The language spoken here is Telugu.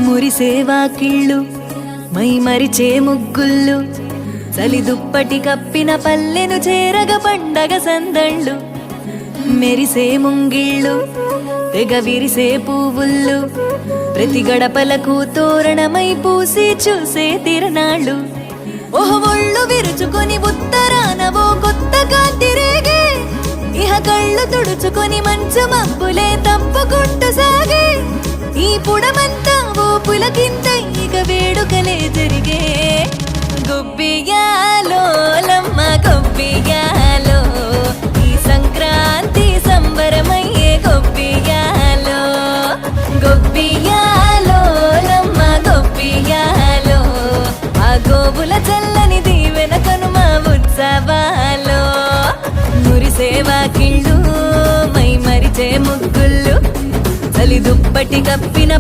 మురిసేవా కిళ్ళు మై మరిచే ముగ్గుళ్ళు చలి దుప్పటి కప్పిన పల్లెను చేరగ పండగ సందళ్ళు మెరిసే ముంగిళ్ళు తెగ విరిసే పువ్వుళ్ళు ప్రతి గడపలకు తోరణమై పూసి చూసే తిరణాళ్ళు ఓహ్ ఒళ్ళు విరుచుకొని ఉత్తరాన ఓ కొత్త కాంతి రేగే ఇహ కళ్ళు తుడుచుకొని మంచు మబ్బులే తప్పుకుంటూ సాగే ఈ పుడమంతా ఓ పులకింత ఇక వేడుకలే జరిగే గొబ్బియాలో లమ్మ గొబ్బియాలో ఈ సంక్రాంతి సంబరమయ్యే గొబ్బియాలో గొబ్బియాలో లమ్మ గొబ్బియాలో ఆ గోవుల చల్లని దీవెన కనుమ ఉత్సవాలో మురిసేవా కిళ్ళు మై మరిచే ముగ్గుళ్ళు చలి దుప్పటి కప్పిన